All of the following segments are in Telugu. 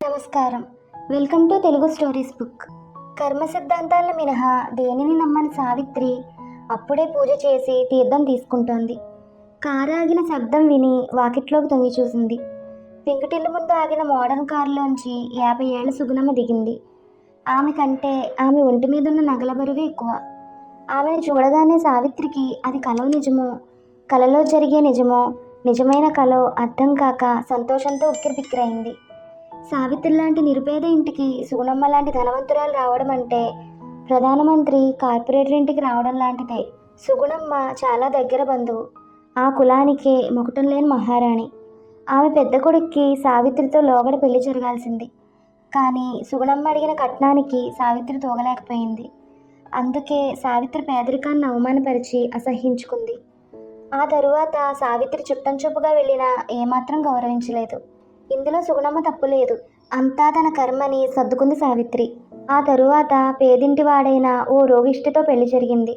నమస్కారం. Welcome to Telugu stories book. కర్మ సిద్ధాంతాలను మినహా దేనిని నమ్మని సావిత్రి అప్పుడే పూజ చేసి తీర్థం తీసుకుంటోంది. కారు ఆగిన శబ్దం విని వాకిట్లోకి తొంగి చూసింది. పెంకుటిల్లు ముందు ఆగిన మోడర్న్ కారులోంచి 50 ఏళ్ల సుగుణమ్మ దిగింది. ఆమె కంటే ఆమె ఒంటి మీద ఉన్న నగల బరువే ఎక్కువ. ఆమెను చూడగానే సావిత్రికి అది కలో నిజమో, కలలో జరిగే నిజమో, నిజమైన కలో అర్థం కాక సంతోషంతో ఉక్కిరిబిక్కిరైంది. సావిత్రి లాంటి నిరుపేద ఇంటికి సుగుణమ్మ లాంటి ధనవంతురాలు రావడం అంటే ప్రధానమంత్రి కార్పొరేటర్ ఇంటికి రావడం లాంటిదే. సుగుణమ్మ చాలా దగ్గర బంధువు. ఆ కులానికే మొకటం లేని మహారాణి. ఆమె పెద్ద కొడుక్కి సావిత్రితో లోగడ పెళ్లి జరగాల్సింది. కానీ సుగుణమ్మ అడిగిన కట్నానికి సావిత్రి తోగలేకపోయింది. అందుకే సావిత్రి పేదరికాన్ని అవమానపరిచి అసహ్యించుకుంది. ఆ తరువాత సావిత్రి చుట్టం చూపుగా వెళ్ళినా ఏమాత్రం గౌరవించలేదు. ఇందులో సుగుణమ్మ తప్పు లేదు. అంతా తన కర్మని సర్దుకుంది సావిత్రి. ఆ తరువాత పేదింటి వాడైన ఓ రోగిష్టితో పెళ్లి జరిగింది.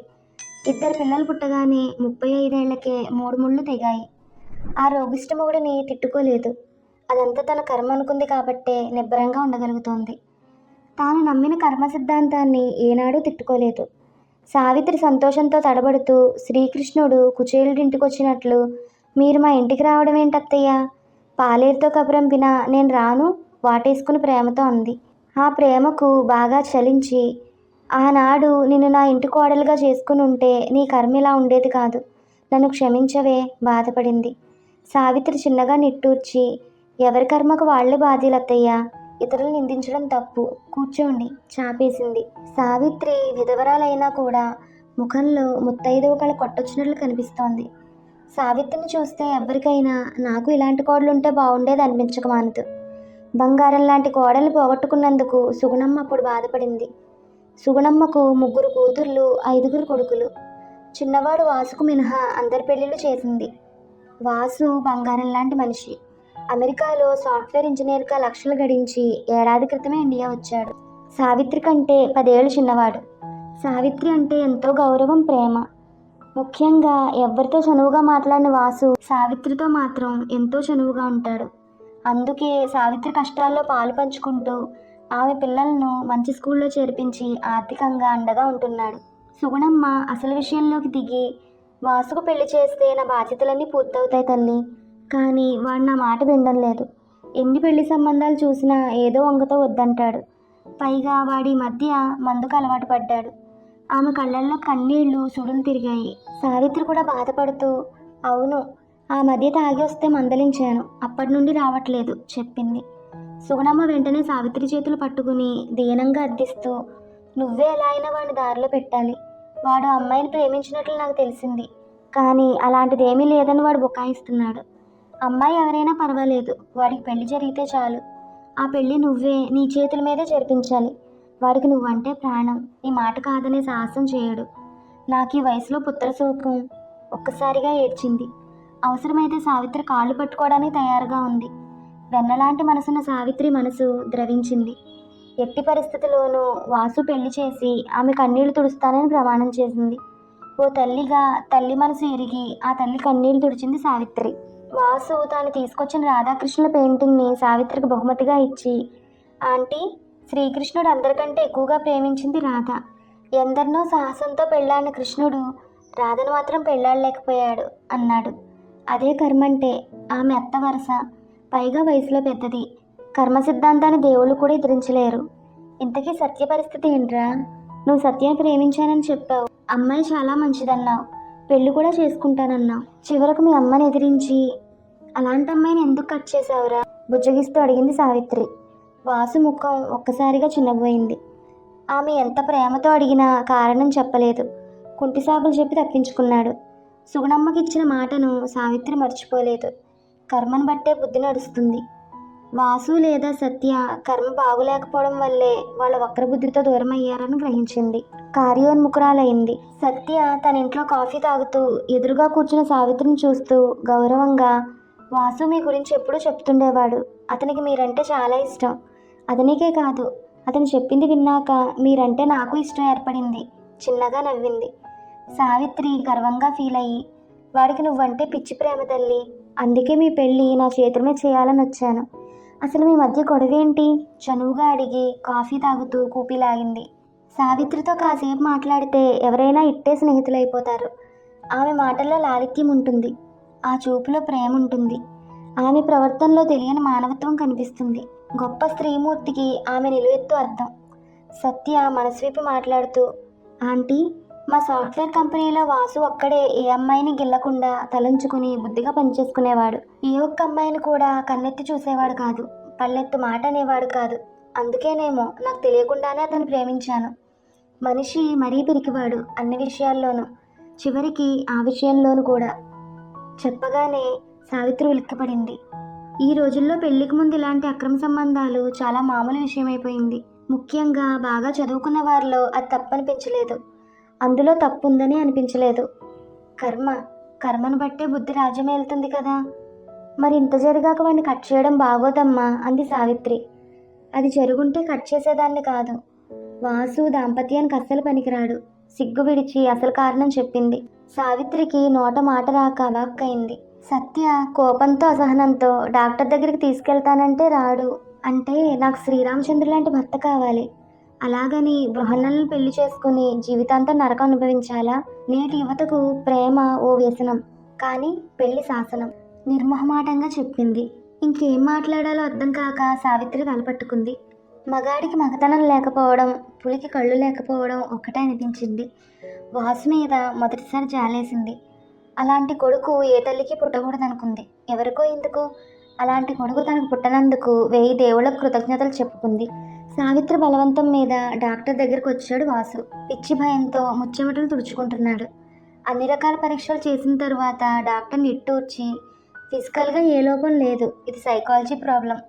2 పిల్లలు పుట్టగానే 35 ఏళ్లకే 3 ముళ్ళు తెగాయి. ఆ రోగిష్టి మొగుడిని తిట్టుకోలేదు. అదంతా తన కర్మ అనుకుంది కాబట్టే నిబ్బరంగా ఉండగలుగుతోంది. తాను నమ్మిన కర్మ సిద్ధాంతాన్ని ఏనాడూ తిట్టుకోలేదు. సావిత్రి సంతోషంతో తడబడుతూ శ్రీకృష్ణుడు కుచేలుడింటికొచ్చినట్లు, మీరు మా ఇంటికి రావడం ఏంటత్తయ్యా, పాలేరుతో కబురంపినా నేను రాను వాటేసుకుని ప్రేమతో అంది. ఆ ప్రేమకు బాగా చలించి, ఆనాడు నిన్ను నా ఇంటి కోడలుగా చేసుకుని ఉంటే నీ కర్మ ఇలా ఉండేది కాదు, నన్ను క్షమించవే బాధపడింది. సావిత్రి చిన్నగా నిట్టూర్చి, ఎవరి కర్మకు వాళ్లే బాధ్యులత్తయ్యా, ఇతరులు నిందించడం తప్పు, కూర్చోండి చాపేసింది. సావిత్రి విధవరాలైనా కూడా ముఖంలో ముత్తైదువ కళ కొట్టొచ్చినట్లు కనిపిస్తోంది. సావిత్రిని చూస్తే ఎవరికైనా నాకు ఇలాంటి కోడలుంటే బాగుండేది అనిపించక మానదు. బంగారం లాంటి కోడలు పోగొట్టుకున్నందుకు సుగుణమ్మ అప్పుడు బాధపడింది. సుగుణమ్మకు 3 కూతుర్లు, 5 కొడుకులు. చిన్నవాడు వాసుకు మినహా అందరి పెళ్లిళ్ళు చేసింది. వాసు బంగారం లాంటి మనిషి. అమెరికాలో సాఫ్ట్వేర్ ఇంజనీర్గా లక్షలు గడించి ఏడాది క్రితమే ఇండియా వచ్చాడు. సావిత్రి కంటే 10 ఏళ్ళు చిన్నవాడు. సావిత్రి అంటే ఎంతో గౌరవం, ప్రేమ. ముఖ్యంగా ఎవరితో చనువుగా మాట్లాడిన వాసు సావిత్రితో మాత్రం ఎంతో చనువుగా ఉంటాడు. అందుకే సావిత్రి కష్టాల్లో పాలు పంచుకుంటూ ఆమె పిల్లలను మంచి స్కూల్లో చేర్పించి ఆర్థికంగా అండగా ఉంటున్నాడు. సుగుణమ్మ అసలు విషయంలోకి దిగి, వాసుకు పెళ్లి చేస్తే నా బాధ్యతలన్నీ పూర్తవుతాయి తల్లి, కానీ వాడు నా మాట వినడం లేదు. ఎన్ని పెళ్లి సంబంధాలు చూసినా ఏదో వంగతో వద్దంటాడు. పైగా వాడి మధ్య మందుకు అలవాటు పడ్డాడు. ఆమె కళ్ళల్లో కన్నీళ్లు సుడులు తిరిగాయి. సావిత్రి కూడా బాధపడుతూ, అవును, ఆ మధ్య తాగి వస్తే మందలించాను, అప్పటి నుండి రావట్లేదు చెప్పింది. సుగుణమ్మ వెంటనే సావిత్రి చేతులు పట్టుకుని దీనంగా అర్థిస్తూ, నువ్వే ఎలా అయినా వాడిని దారిలో పెట్టాలి. వాడు అమ్మాయిని ప్రేమించినట్లు నాకు తెలిసింది, కానీ అలాంటిదేమీ లేదని వాడు బుకాయిస్తున్నాడు. అమ్మాయి ఎవరైనా పర్వాలేదు, వాడికి పెళ్లి జరిగితే చాలు. ఆ పెళ్లి నువ్వే నీ చేతుల మీదే జరిపించాలి. వాడికి నువ్వంటే ప్రాణం, నీ మాట కాదనే సాహసం చేయడు. నాకు ఈ వయసులో పుత్రశోకం. ఒక్కసారిగా ఏడ్చింది. అవసరమైతే సావిత్రి కాళ్ళు పట్టుకోవడానికి తయారుగా ఉంది. వెన్నలాంటి మనసున్న సావిత్రి మనసు ద్రవించింది. ఎట్టి పరిస్థితిలోనూ వాసు పెళ్లి చేసి ఆమె కన్నీళ్లు తుడుస్తానని ప్రమాణం చేసింది. ఓ తల్లిగా తల్లి మనసు ఎరిగి ఆ తల్లి కన్నీళ్లు తుడిచింది సావిత్రి. వాసు తాను తీసుకొచ్చిన రాధాకృష్ణుల పెయింటింగ్ని సావిత్రికి బహుమతిగా ఇచ్చి, ఆంటీ, శ్రీకృష్ణుడు అందరికంటే ఎక్కువగా ప్రేమించింది రాధ. ఎందరినో సాహసంతో పెళ్ళాడిన కృష్ణుడు రాధను మాత్రం పెళ్ళాడలేకపోయాడు అన్నాడు. అదే కర్మంటే. ఆమె అత్త వరుస, పైగా వయసులో పెద్దది. కర్మ సిద్ధాంతాన్ని దేవుళ్ళు కూడా ఎదిరించలేరు. ఇంతకీ సత్య పరిస్థితి ఏంట్రా? నువ్వు సత్యాన్ని ప్రేమించానని చెప్పావు, అమ్మాయి చాలా మంచిదన్నావు, పెళ్లి కూడా చేసుకుంటానన్నావు. చివరకు మీ అమ్మని ఎదిరించి అలాంటి అమ్మాయిని ఎందుకు కట్ చేసావురా? బుజ్జగిస్తూ అడిగింది సావిత్రి. వాసు ముఖం ఒక్కసారిగా చిన్నబోయింది. ఆమె ఎంత ప్రేమతో అడిగినా కారణం చెప్పలేదు. కుంటి సాకులు చెప్పి తప్పించుకున్నాడు. సుగుణమ్మకి ఇచ్చిన మాటను సావిత్రి మర్చిపోలేదు. కర్మను బట్టే బుద్ధి నడుస్తుంది. వాసు లేదా సత్య కర్మ బాగులేకపోవడం వల్లే వాళ్ళ వక్రబుద్ధితో దూరం అయ్యారని గ్రహించింది. కార్యోన్ముఖురాలైంది. సత్య తన ఇంట్లో కాఫీ తాగుతూ ఎదురుగా కూర్చున్న సావిత్రిని చూస్తూ గౌరవంగా, వాసు మీ గురించి ఎప్పుడూ చెప్తుండేవాడు, అతనికి మీరంటే చాలా ఇష్టం. అతనికే కాదు, అతను చెప్పింది విన్నాక మీరంటే నాకు ఇష్టం ఏర్పడింది చిన్నగా నవ్వింది. సావిత్రి గర్వంగా ఫీల్ అయ్యి, వాడికి నువ్వంటే పిచ్చి ప్రేమ తల్లి, అందుకే మీ పెళ్ళి నా చేతుల మీద చేయాలని వచ్చాను. అసలు మీ మధ్య గొడవేంటి? చనువుగా అడిగి కాఫీ తాగుతూ కూపీ లాగింది. సావిత్రితో కాసేపు మాట్లాడితే ఎవరైనా ఇట్టే స్నేహితులైపోతారు. ఆమె మాటల్లో లాలిత్యం ఉంటుంది, ఆ చూపులో ప్రేమ ఉంటుంది, ఆమె ప్రవర్తనలో తెలియని మానవత్వం కనిపిస్తుంది. గొప్ప స్త్రీమూర్తికి ఆమె నిలువెత్తు అర్థం. సత్య మనస్విపి మాట్లాడుతూ, ఆంటీ, మా సాఫ్ట్వేర్ కంపెనీలో వాసు ఒక్కడే ఏ అమ్మాయిని గిల్లకుండా తలంచుకుని బుద్ధిగా పనిచేసుకునేవాడు. ఏ ఒక్క అమ్మాయిని కూడా కన్నెత్తి చూసేవాడు కాదు, పళ్ళెత్తు మాట అనేవాడు కాదు. అందుకేనేమో నాకు తెలియకుండానే అతను ప్రేమించాను. మనిషి మరీ పిరికివాడు అన్ని విషయాల్లోనూ, చివరికి ఆ విషయంలోనూ కూడా. చెప్పగానే సావిత్రి ఉలిక్కిపడింది. ఈ రోజుల్లో పెళ్లికి ముందు ఇలాంటి అక్రమ సంబంధాలు చాలా మామూలు విషయమైపోయింది. ముఖ్యంగా బాగా చదువుకున్న వారిలో అది తప్పనిపించలేదు, అందులో తప్పు ఉందని అనిపించలేదు. కర్మను బట్టే బుద్ధి రాజ్యమేలుతుంది కదా. మరి ఇంత జరిగాక వాడిని కట్ చేయడం బాగోదమ్మా అంది సావిత్రి. అది జరుగుంటే కట్ చేసేదాన్ని కాదు. వాసు దాంపత్యానికి అస్సలు పనికిరాడు. సిగ్గు విడిచి అసలు కారణం చెప్పింది. సావిత్రికి నోట మాట రాక అవాక్కయింది. సత్య కోపంతో అసహనంతో డాక్టర్ దగ్గరికి తీసుకెళ్తానంటే రాడు. అంటే నాకు శ్రీరామచంద్ర లాంటి భర్త కావాలి. అలాగని బృహన్నలను పెళ్లి చేసుకుని జీవితాంతం నరకం అనుభవించాలా? నేటి యువతకు ప్రేమ ఓ వ్యసనం, కానీ పెళ్లి శాసనం నిర్మోహమాటంగా చెప్పింది. ఇంకేం మాట్లాడాలో అర్థం కాక సావిత్రి తలపట్టుకుంది. మగాడికి మగతనం లేకపోవడం, పులికి కళ్ళు లేకపోవడం ఒక్కటే అనిపించింది. వాసు మీద మొదటిసారి జాలేసింది. అలాంటి కొడుకు ఏ తల్లికి పుట్టకూడదనుకుంది. ఎవరికో ఎందుకు, అలాంటి కొడుకు తనకు పుట్టనందుకు 1000 దేవుళ్ళకు కృతజ్ఞతలు చెప్పుకుంది. సావిత్రి బలవంతం మీద డాక్టర్ దగ్గరకు వచ్చాడు వాసు. పిచ్చి భయంతో ముచ్చెమటలు తుడుచుకుంటున్నాడు. అన్ని రకాల పరీక్షలు చేసిన తరువాత డాక్టర్ నిట్టూర్చి, ఫిజికల్గా ఏ లోపం లేదు, ఇది సైకాలజీ ప్రాబ్లం.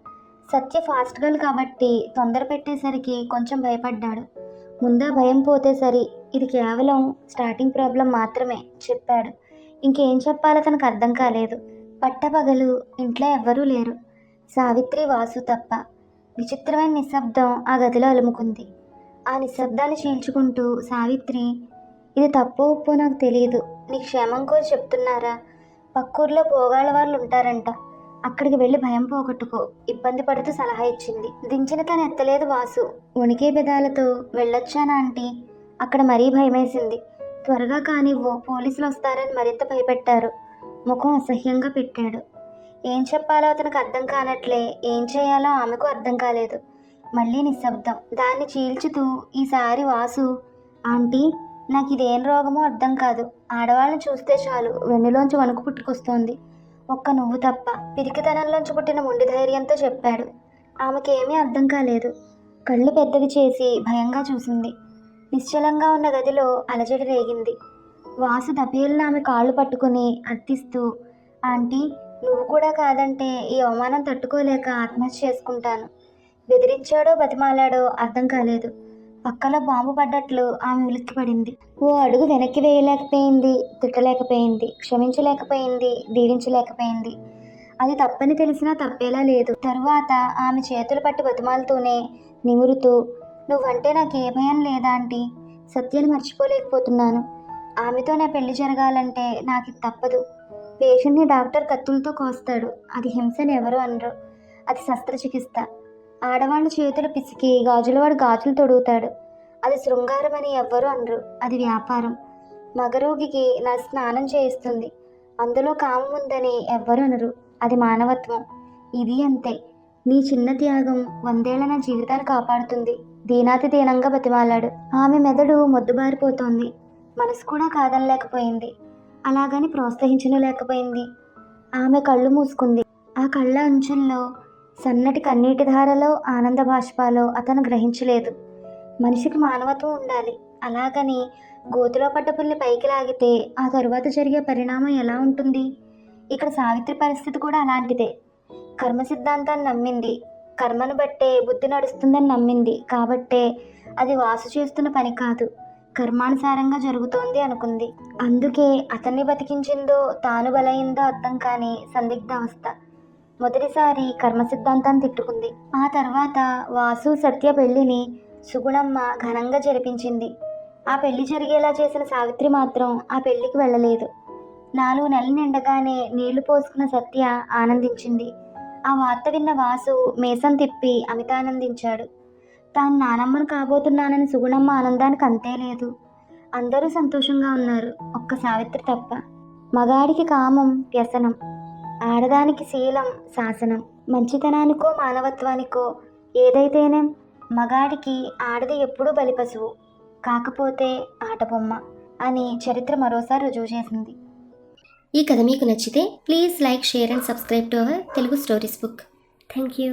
సత్య ఫాస్ట్ గర్ల్ కాబట్టి తొందర పెట్టేసరికి కొంచెం భయపడ్డాడు. ముందా భయం పోతే సరి, ఇది కేవలం స్టార్టింగ్ ప్రాబ్లం మాత్రమే చెప్పాడు. ఇంకేం చెప్పాలో తనకు అర్థం కాలేదు. పట్టపగలు ఇంట్లో ఎవ్వరూ లేరు, సావిత్రి వాసు తప్ప. విచిత్రమైన నిశ్శబ్దం ఆ గదిలో అలుముకుంది. ఆ నిశ్శబ్దాన్ని చీల్చుకుంటూ సావిత్రి, ఇది తప్పు ఉప్పు నాకు తెలియదు, నీ క్షేమం కోరి చెప్తున్నారా? పక్కూర్లో పోగాళ్ళ వాళ్ళు ఉంటారంట, అక్కడికి వెళ్ళి భయం పోగొట్టుకో, ఇబ్బంది పడుతూ సలహా ఇచ్చింది. దించిన తను ఎత్తలేదు వాసు. ఉనికే పెదాలతో, వెళ్ళొచ్చానా ఆంటీ? అక్కడ మరీ భయమేసింది. త్వరగా కానివ్వు, పోలీసులు వస్తారని మరింత భయపెట్టారు. ముఖం అసహ్యంగా పెట్టాడు. ఏం చెప్పాలో అతనికి అర్థం కానట్లే, ఏం చేయాలో ఆమెకు అర్థం కాలేదు. మళ్ళీ నిశ్శబ్దం. దాన్ని చీల్చుతూ ఈసారి వాసు, ఆంటీ, నాకు ఇదేం రోగమో అర్థం కాదు. ఆడవాళ్ళని చూస్తే చాలు వెన్నులోంచి వణుకు పుట్టుకొస్తోంది, ఒక్క నువ్వు తప్ప. పిరికితనంలోంచి పుట్టిన మొండి ధైర్యంతో చెప్పాడు. ఆమెకేమీ అర్థం కాలేదు. కళ్ళు పెద్దవి చేసి భయంగా చూసింది. నిశ్చలంగా ఉన్న గదిలో అలజడి రేగింది. వాసు దపేళ్ళ ఆమె కాళ్ళు పట్టుకుని అర్థిస్తూ, ఆంటీ, నువ్వు కూడా కాదంటే ఈ అవమానం తట్టుకోలేక ఆత్మహత్య చేసుకుంటాను. బెదిరించాడో బతిమాలాడో అర్థం కాలేదు. పక్కలో బాంబు పడ్డట్లు ఆమె ఉలిక్కిపడింది. ఓ అడుగు వెనక్కి వేయలేకపోయింది, తిట్టలేకపోయింది, క్షమించలేకపోయింది, దీవించలేకపోయింది. అది తప్పని తెలిసినా తప్పేలా లేదు. తరువాత ఆమె చేతులు పట్టి బతిమాలుతూనే నిమురుతూ, నువ్వంటే నాకు ఏ భయం లేదా ఆంటీ? సత్యాన్ని మర్చిపోలేకపోతున్నాను. ఆమెతో నా పెళ్లి జరగాలంటే నాకు ఇది తప్పదు. పేషెంట్ని డాక్టర్ కత్తులతో కోస్తాడు, అది హింసని ఎవరు అనరు, అది శస్త్రచికిత్స. ఆడవాళ్ళ చేతులు పిసికి గాజులవాడు గాజులు తొడుగుతాడు, అది శృంగారం అని ఎవ్వరూ అనరు, అది వ్యాపారం. మగరోగికి నా స్నానం చేయిస్తుంది, అందులో కామం ఉందని ఎవ్వరు అనరు, అది మానవత్వం. ఇది అంతే. నీ చిన్న త్యాగం 100 ఏళ్ల నా జీవితాన్ని కాపాడుతుంది. దీనాతి దీనంగా బతిమాలాడు. ఆమె మెదడు మొద్దుబారిపోతోంది. మనసు కూడా కాదనలేకపోయింది, అలాగని ప్రోత్సహించను లేకపోయింది. ఆమె కళ్ళు మూసుకుంది. ఆ కళ్ళ అంచుల్లో సన్నటి కన్నీటి ధారలో ఆనంద బాష్పాలో అతను గ్రహించలేదు. మనిషికి మానవత్వం ఉండాలి. అలాగని గోతిలో పడ్డ పుల్లి పైకి లాగితే ఆ తరువాత జరిగే పరిణామం ఎలా ఉంటుంది? ఇక్కడ సావిత్రి పరిస్థితి కూడా అలాంటిదే. కర్మ సిద్ధాంతాన్ని నమ్మింది, కర్మను బట్టే బుద్ధి నడుస్తుందని నమ్మింది. కాబట్టే అది వాసు చేస్తున్న పని కాదు, కర్మానుసారంగా జరుగుతోంది అనుకుంది. అందుకే అతన్ని బతికించిందో తాను బలైందో అర్థం కాని సందిగ్ధావస్థ. మొదటిసారి కర్మ సిద్ధాంతాన్ని తిట్టుకుంది. ఆ తర్వాత వాసు సత్య పెళ్లిని సుగుణమ్మ ఘనంగా జరిపించింది. ఆ పెళ్లి జరిగేలా చేసిన సావిత్రి మాత్రం ఆ పెళ్లికి వెళ్ళలేదు. 4 నెలలు నిండగానే నీళ్లు పోసుకున్న సత్య ఆనందించింది. ఆ వార్త విన్న వాసు మేసం తిప్పి అమితానందించాడు. తాను నానమ్మను కాబోతున్నానని సుగుణమ్మ ఆనందానికి అంతే లేదు. అందరూ సంతోషంగా ఉన్నారు, ఒక్క సావిత్రి తప్ప. మగాడికి కామం వ్యసనం, ఆడదానికి శీలం శాసనం. మంచితనానికో మానవత్వానికో ఏదైతేనేం మగాడికి ఆడది ఎప్పుడూ బలిపశువు, కాకపోతే ఆటబొమ్మ అని చరిత్ర మరోసారి రుజువు చేసింది. ఈ కథ మీకు నచ్చితే please like, share and subscribe to our Telugu stories book. Thank you.